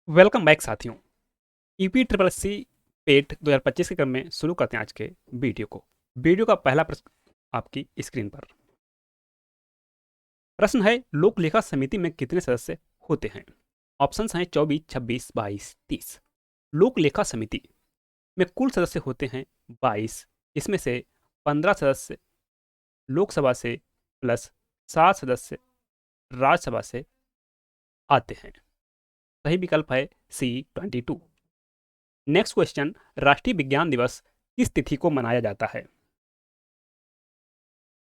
Welcome back साथियों। EP triple C पेट 2025 के क्रम में शुरू करते हैं आज के वीडियो को। वीडियो का पहला प्रश्न आपकी स्क्रीन पर। प्रश्न है, लोक लेखा समिति में कितने सदस्य होते हैं? ऑप्शंस हैं 24, 26, 22, 30। लोक लेखा समिति में कुल सदस्य होते हैं 22। इसमें से 15 सदस्य लोकसभा से प्लस 7 सदस्य राज्यसभा से आते हैं। सही विकल्प है सी 22। नेक्स्ट क्वेश्चन, राष्ट्रीय विज्ञान दिवस किस तिथि को मनाया जाता है?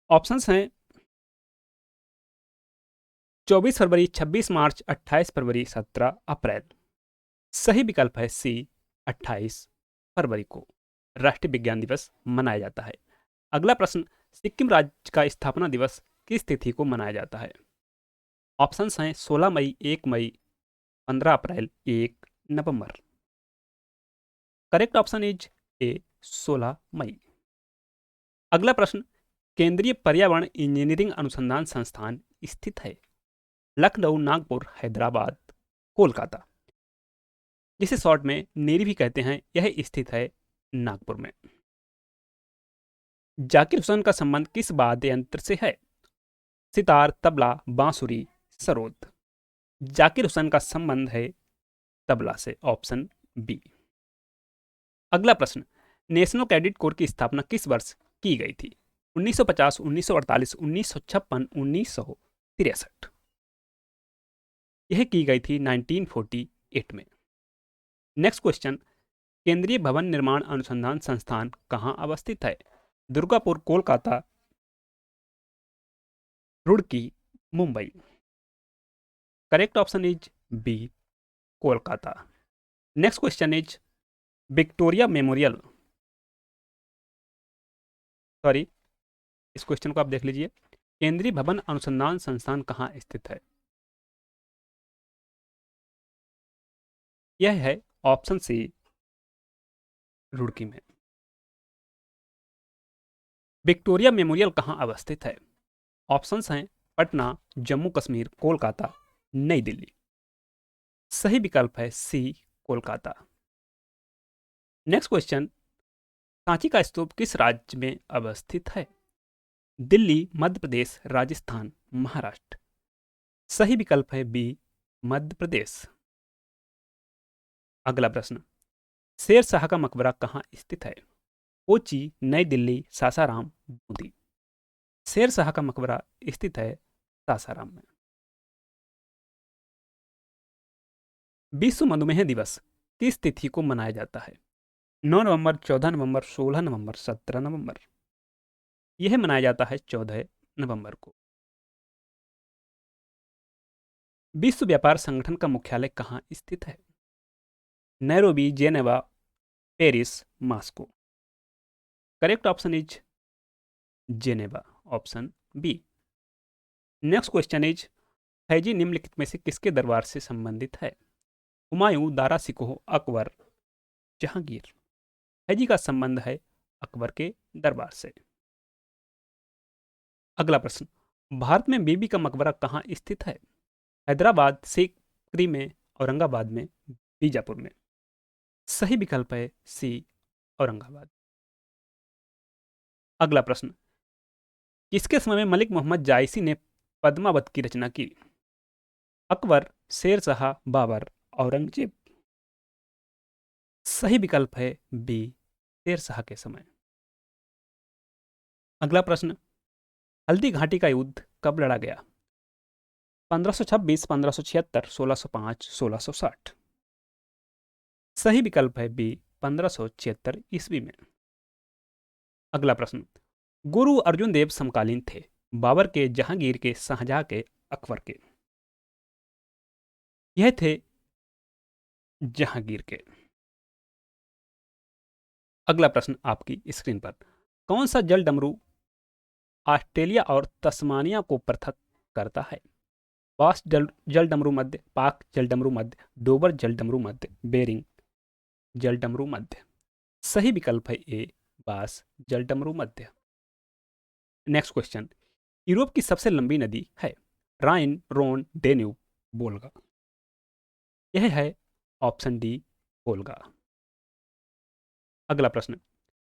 ऑप्शंस हैं 24 फरवरी, 26 मार्च, 28 फरवरी, 17 अप्रैल। सही विकल्प है सी 28 फरवरी को राष्ट्रीय विज्ञान दिवस मनाया जाता है। अगला प्रश्न, सिक्किम राज्य का स्थापना दिवस किस तिथि को मनाया जाता है? ऑप्शंस हैं 16 मई, 1 मई, 15 अप्रैल, 1 नवंबर। करेक्ट ऑप्शन इज ए 16 मई। अगला प्रश्न, केंद्रीय पर्यावरण इंजीनियरिंग अनुसंधान संस्थान स्थित है लखनऊ, नागपुर, हैदराबाद, कोलकाता, जिसे शॉर्ट में नेरी भी कहते हैं। यह स्थित है नागपुर में। जाकिर हुसैन का संबंध किस वाद्य यंत्र से है? सितार, तबला, बांसुरी, सरोद। जाकिर हुसैन का संबंध है तबला से, ऑप्शन बी। अगला प्रश्न, नेशनल कैडेट कोर की स्थापना किस वर्ष की गई थी? 1950, 1948, 1956, 1963। यह की गई थी 1948 में। नेक्स्ट क्वेश्चन, केंद्रीय भवन निर्माण अनुसंधान संस्थान कहाँ अवस्थित है? Durgapur, Kolkata, Roorkee, Mumbai. Correct option is B, Kolkata. Next question is Victoria Memorial, sorry, इस क्वेश्चन को आप देख लीजिए। केंद्रीय भवन अनुसंधान संस्थान कहाँ स्थित है? यह है ऑप्शन सी, रुड़की में। विक्टोरिया मेमोरियल कहाँ अवस्थित है? ऑप्शंस हैं पटना, जम्मू कश्मीर, कोलकाता, नई दिल्ली। सही विकल्प है सी, कोलकाता। नेक्स्ट क्वेश्चन, सांची का स्तूप किस राज्य में अवस्थित है? दिल्ली, मध्य प्रदेश, राजस्थान, महाराष्ट्र। सही विकल्प है बी, मध्य प्रदेश। अगला प्रश्न, शेर शाह का मकबरा कहाँ स्थित है? कोची, नई दिल्ली, सासाराम, बूंदी। शेर शाह का मकबरा स्थित है सासाराम में। विश्व मधुमेह दिवस किस तिथि को मनाया जाता है? 9 नवंबर, 14 नवंबर, 16 नवंबर, 17 नवंबर। यह मनाया जाता है 14 नवंबर को। विश्व व्यापार संगठन का मुख्यालय कहाँ स्थित है? Nairobi, Geneva, Paris, Moscow. Correct option is Geneva, option B. Next question is, फैजी निम्नलिखित में से किसके दरबार से संबंधित है? हुमायूं, दारा सिकोह, अकबर, जहांगीर। फैजी का संबंध है अकबर के दरबार से। अगला प्रश्न, भारत में बीबी का मकबरा कहाँ स्थित है? हैदराबाद, सीकरी में, औरंगाबाद में, बीजापुर में। सही विकल्प है सी, औरंगाबाद। अगला प्रश्न, किसके समय में मलिक मोहम्मद जायसी ने पद्मावत की रचना की? अकबर, शेर शाह, बाबर, औरंगजेब। सही विकल्प है बी, शेर शाह के समय। अगला प्रश्न, हल्दी घाटी का युद्ध कब लड़ा गया? 1526, 1576, 1605, 1660। सही विकल्प है बी, 1576 ईस्वी में। अगला प्रश्न, गुरु अर्जुन देव समकालीन थे बाबर के, जहांगीर के, शाहजहां के, अकबर के? यह थे जहांगीर के। अगला प्रश्न आपकी स्क्रीन पर, कौन सा जल डमरू ऑस्ट्रेलिया और तस्मानिया को पृथक करता है? बास जल डमरू मध्य, पाक जल डमरू मध्य, डोबर जल डमरू मध्य, बेरिंग जल डमरू मध्य। सही विकल्प है ए, बास जल डमरू मध्य। नेक्स्ट क्वेश्चन, यूरोप की सबसे लंबी नदी है? राइन, रोन, डेन्यूब, वोल्गा। यह है ऑप्शन डी वोल्गा। अगला प्रश्न,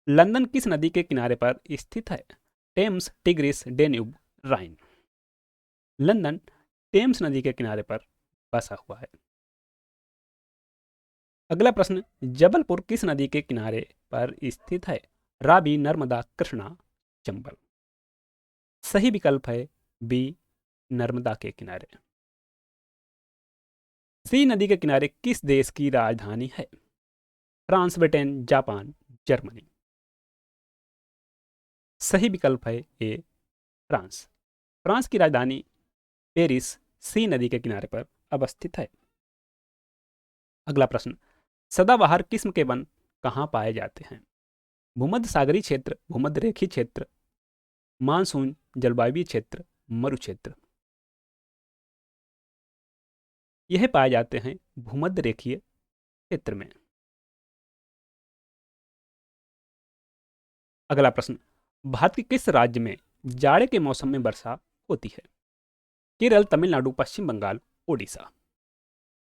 लंदन किस नदी के किनारे पर स्थित है? टेम्स, टिग्रिस, डेन्यूब, राइन। लंदन टेम्स नदी के किनारे पर बसा हुआ है। अगला प्रश्न, जबलपुर किस नदी के किनारे पर स्थित है? रावी, नर्मदा, कृष्णा, चंबल। सही विकल्प है बी, नर्मदा के किनारे। सी नदी के किनारे किस देश की राजधानी है? France, Britain, Japan, Germany. सही विकल्प है ए, फ्रांस। फ्रांस की राजधानी पेरिस सी नदी के किनारे पर अवस्थित है। अगला प्रश्न, सदाबहार किस्म के वन कहाँ पाए जाते हैं? भूमध्य सागरीय क्षेत्र, भूमध्य रेखीय क्षेत्र, मानसून जलवायु क्षेत्र, मरु क्षेत्र। यह पाए जाते हैं भूमध्य रेखीय क्षेत्र में। अगला प्रश्न, भारत के किस राज्य में जाड़े के मौसम में वर्षा होती है? केरल, तमिलनाडु, पश्चिम बंगाल, ओडिशा।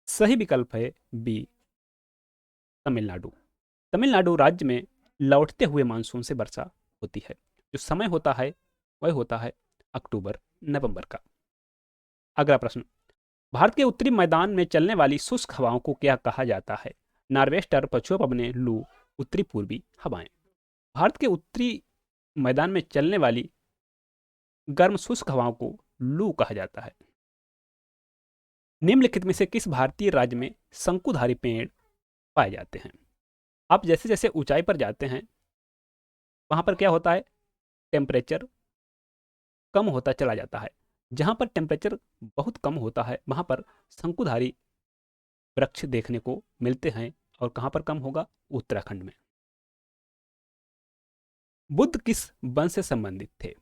सही विकल्प है बी, तमिलनाडु। तमिलनाडु राज्य में लौटते हुए मानसून से वर्षा होती है। जो समय होता है वह होता है अक्टूबर नवंबर का। अगला प्रश्न, भारत के उत्तरी मैदान में चलने वाली शुष्क हवाओं को क्या कहा जाता है? नार्वेस्टर, पछुआ पवने, लू, उत्तरी पूर्वी हवाएं। भारत के उत्तरी मैदान में चलने वाली गर्म शुष्क हवाओं को लू कहा जाता है। निम्नलिखित में से किस भारतीय राज्य में शंकुधारी पेड़ पाए जाते हैं? आप जैसे जैसे ऊंचाई पर जाते हैं वहां पर क्या होता है, टेम्परेचर कम होता चला जाता है। जहां पर टेम्परेचर बहुत कम होता है वहां पर शंकुधारी वृक्ष देखने को मिलते हैं। और कहां पर कम होगा? उत्तराखंड में। बुद्ध किस वंश से संबंधित थे?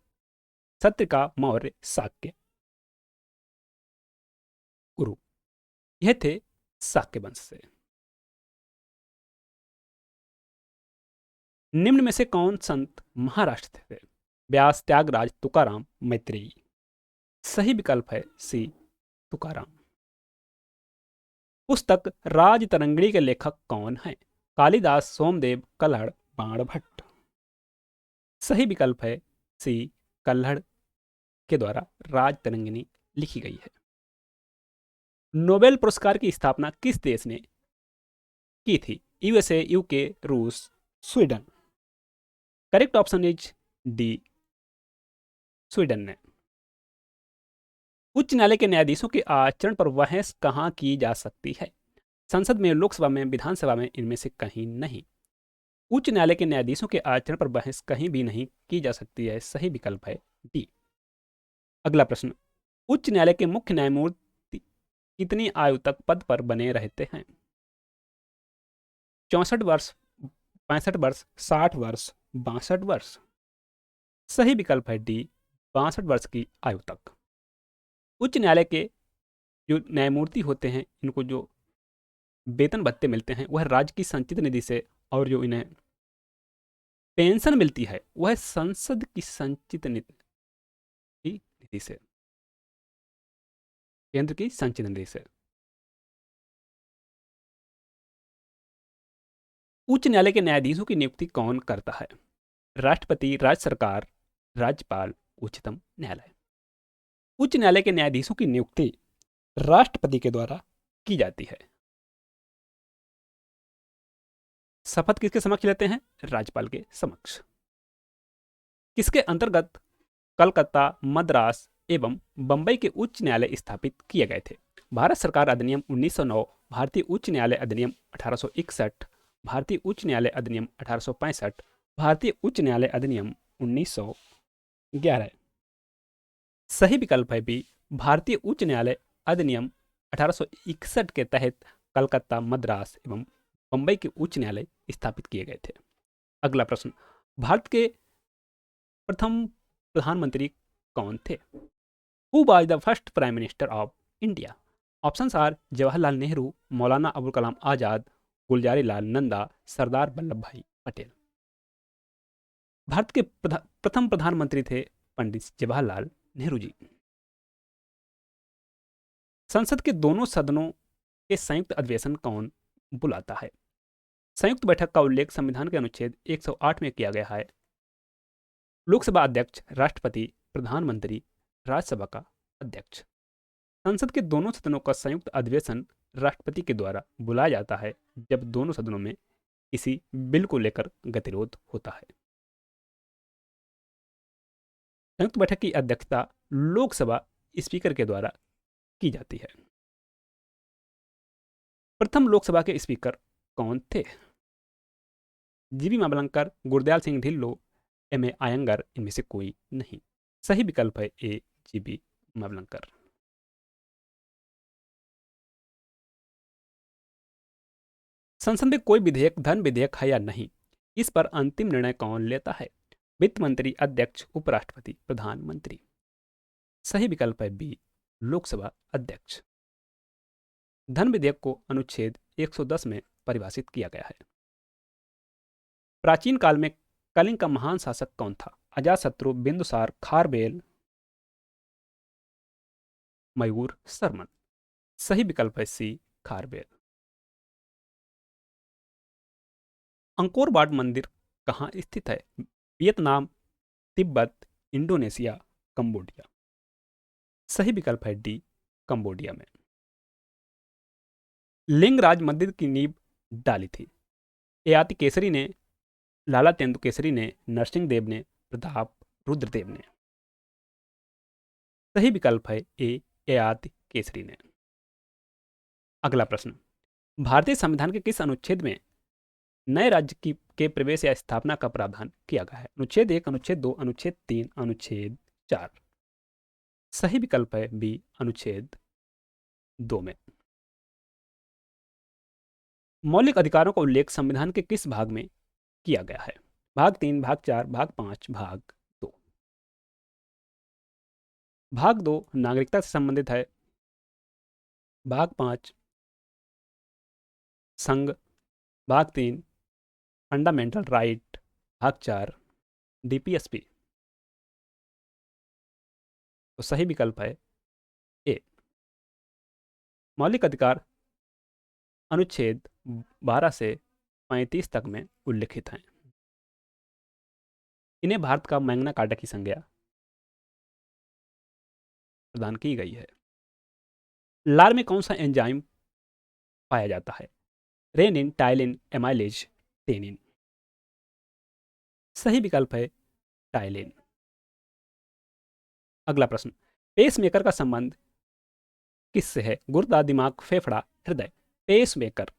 सत्रिका, मौर्य, शाक्य, कुरु। यह थे शाक्य वंश से। निम्न में से कौन संत महाराष्ट्र थे? व्यास, त्यागराज, तुकाराम, मैत्रेयी। सही विकल्प है सी, तुकाराम। पुस्तक राजतरंगिणी के लेखक कौन हैं? कालिदास, सोमदेव, कल्हड़, बाणभट्ट। सही विकल्प है सी, कल्हड़ के द्वारा राजतरंगिणी लिखी गई है। नोबेल पुरस्कार की स्थापना किस देश ने की थी? यूएसए, यूके, रूस, Sweden. Correct option is D, Sweden ने। उच्च न्यायालय के न्यायाधीशों के आचरण पर बहस कहाँ की जा सकती है? संसद में, लोकसभा में, विधानसभा में, इनमें से कहीं नहीं। उच्च न्यायालय के न्यायाधीशों के आचरण पर बहस कहीं भी नहीं की जा सकती है। सही विकल्प है डी। अगला प्रश्न, उच्च न्यायालय के मुख्य न्यायमूर्ति कितनी आयु तक पद पर बने रहते हैं? 64 वर्ष, 65 वर्ष, 60 वर्ष, 62 वर्ष। सही विकल्प है डी, 62 वर्ष की आयु तक। उच्च न्यायालय के जो न्यायमूर्ति होते हैं इनको जो वेतन भत्ते मिलते हैं वह राज्य की संचित निधि से, और जो इन्हें पेंशन मिलती है वह संसद की संचित निधि से, केंद्र की संचित निधि से। उच्च न्यायालय के न्यायाधीशों की नियुक्ति कौन करता है? राष्ट्रपति, राज्य सरकार, राज्यपाल, उच्चतम न्यायालय। उच्च न्यायालय के न्यायाधीशों की नियुक्ति राष्ट्रपति के द्वारा की जाती है। शपथ किसके समक्ष लेते हैं? राज्यपाल के समक्ष। किसके अंतर्गत कलकत्ता, मद्रास एवं बंबई के उच्च न्यायालय स्थापित किए गए थे? भारत सरकार अधिनियम 1909, भारतीय उच्च न्यायालय अधिनियम 1861, भारतीय उच्च न्यायालय अधिनियम 1865, भारतीय उच्च न्यायालय अधिनियम 1911। सही विकल्प है बी, भारतीय उच्च न्यायालय अधिनियम 1861 के तहत कलकत्ता, मद्रास एवं बंबई के उच्च न्यायालय स्थापित किए गए थे। अगला प्रश्न, भारत के प्रथम प्रधानमंत्री कौन थे? Who was the first prime minister of India? Options are Jawaharlal Nehru, Maulana Abul Kalam Azad, Gulzari Lal Nanda, Sardar Vallabh भाई पटेल। भारत के प्रथम प्रधानमंत्री थे पंडित जवाहरलाल नेहरू जी। संसद के दोनों सदनों के संयुक्त अधिवेशन कौन बुलाता है। संयुक्त बैठक का उल्लेख संविधान के अनुच्छेद 108 में किया गया है। लोकसभा अध्यक्ष, राष्ट्रपति, प्रधानमंत्री, राज्यसभा का अध्यक्ष। संसद के दोनों सदनों का संयुक्त अधिवेशन राष्ट्रपति के द्वारा बुलाया जाता है जब दोनों सदनों में किसी बिल को लेकर गतिरोध होता है। संयुक्त बैठक की अध्यक्षता लोकसभा स्पीकर के द्वारा की जाती है। प्रथम लोकसभा के स्पीकर कौन थे? GB Mavalankar, Gurdayal Singh Dhillon, M A. आयंगर, इनमें से कोई नहीं। सही विकल्प है ए, जीबी मावलंकर। संसद में कोई विधेयक धन विधेयक है या नहीं, इस पर अंतिम निर्णय कौन लेता है? वित्त मंत्री, अध्यक्ष, उपराष्ट्रपति, प्रधानमंत्री। सही विकल्प है बी, लोकसभा अध्यक्ष। धन विधेयक को अनुच्छेद 110 में परिभाषित किया गया है। प्राचीन काल में कलिंग का महान शासक कौन था? अजातशत्रु, बिंदुसार, खारवेल, मयूर, शर्मन। सही विकल्प है सी, खारवेल। अंकोर वाट मंदिर कहाँ स्थित है? Vietnam, Tibet, Indonesia, Cambodia. सही विकल्प है डी, कंबोडिया में। लिंगराज मंदिर की नींव डाली थी? ययाति केसरी ने, लाला तेंदुकेसरी ने, नरसिंह देव ने, प्रताप रुद्रदेव ने। सही विकल्प है ए, ययाति केसरी ने। अगला प्रश्न, भारतीय संविधान के किस अनुच्छेद में नए राज्य के प्रवेश या स्थापना का प्रावधान किया गया है? अनुच्छेद 1, अनुच्छेद 2, अनुच्छेद 3, अनुच्छेद 4। सही विकल्प है बी, अनुच्छेद 2 में। मौलिक अधिकारों का उल्लेख संविधान के किस भाग में किया गया है? भाग 3, भाग 4, भाग 5, भाग 2। भाग 2 नागरिकता से संबंधित है। भाग 5 संघ, भाग 3 फंडामेंटल राइट, भाग 4 डीपीएसपी। तो सही विकल्प है ए, मौलिक अधिकार अनुच्छेद 12 से 35 तक में उल्लिखित हैं। इन्हें भारत का मैग्ना कार्टा की संज्ञा प्रदान की गई है। लार में कौन सा एंजाइम पाया जाता है? Rennin, ptyalin, amylase, tannin. सही विकल्प है टाइलिन। अगला प्रश्न, पेसमेकर का संबंध किससे है? गुर्दा, दिमाग, फेफड़ा, हृदय। पेसमेकर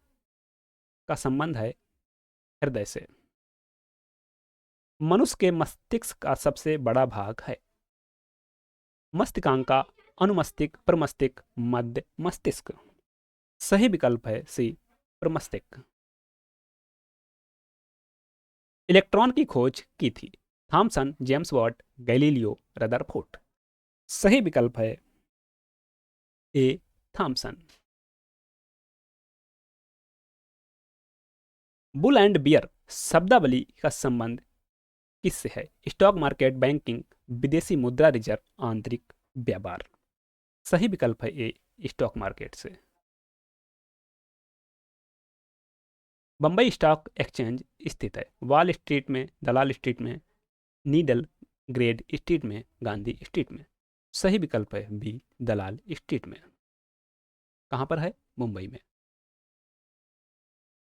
का संबंध है हृदय से। मनुष्य के मस्तिष्क का सबसे बड़ा भाग है? मस्तिष्कांका, अनुमस्तिष्क, प्रमस्तिष्क, मध्य मस्तिष्क। सही विकल्प है सी, प्रमस्तिष्क। इलेक्ट्रॉन की खोज की थी? Thomson, James Watt, Galileo, Rutherford. सही विकल्प है A, Thomson. Bull and bear शब्दावली का संबंध किससे है? स्टॉक मार्केट, बैंकिंग, विदेशी मुद्रा रिजर्व, आंतरिक व्यापार। सही विकल्प है ए, स्टॉक मार्केट से। बंबई स्टॉक एक्सचेंज स्थित है? वॉल स्ट्रीट में, दलाल स्ट्रीट में, नीडल ग्रेड स्ट्रीट में, गांधी स्ट्रीट में। सही विकल्प है बी, दलाल स्ट्रीट में। कहां पर है? मुंबई में।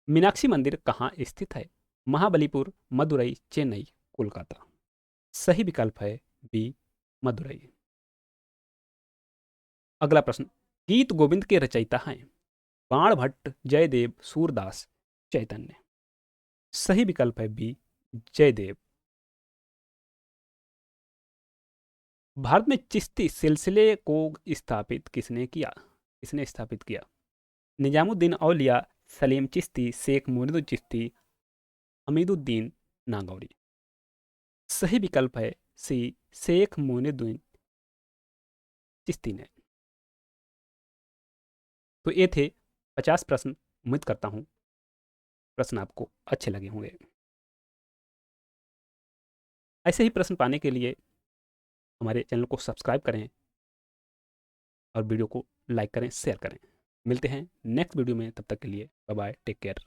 मीनाक्षी मंदिर कहाँ स्थित है? महाबलीपुर, मदुरई, चेन्नई, कोलकाता। सही विकल्प है बी, मदुरई। अगला प्रश्न, गीत गोविंद के रचयिता हैं? बाण भट्ट, जयदेव, सूरदास, चैतन्य। सही विकल्प है बी, जयदेव। भारत में चिश्ती सिलसिले को स्थापित किसने स्थापित किया? निजामुद्दीन औलिया, सलीम चिश्ती, शेख मुनीदुद्दीन चिश्ती, अमीदुद्दीन नागौरी। सही विकल्प है सी, शेख मुनीदुद्दीन चिश्ती ने। तो ये थे 50 प्रश्न। उम्मीद करता हूँ प्रश्न आपको अच्छे लगे होंगे। ऐसे ही प्रश्न पाने के लिए हमारे चैनल को सब्सक्राइब करें और वीडियो को लाइक करें, शेयर करें। मिलते हैं नेक्स्ट वीडियो में, तब तक के लिए बाय बाय, टेक केयर।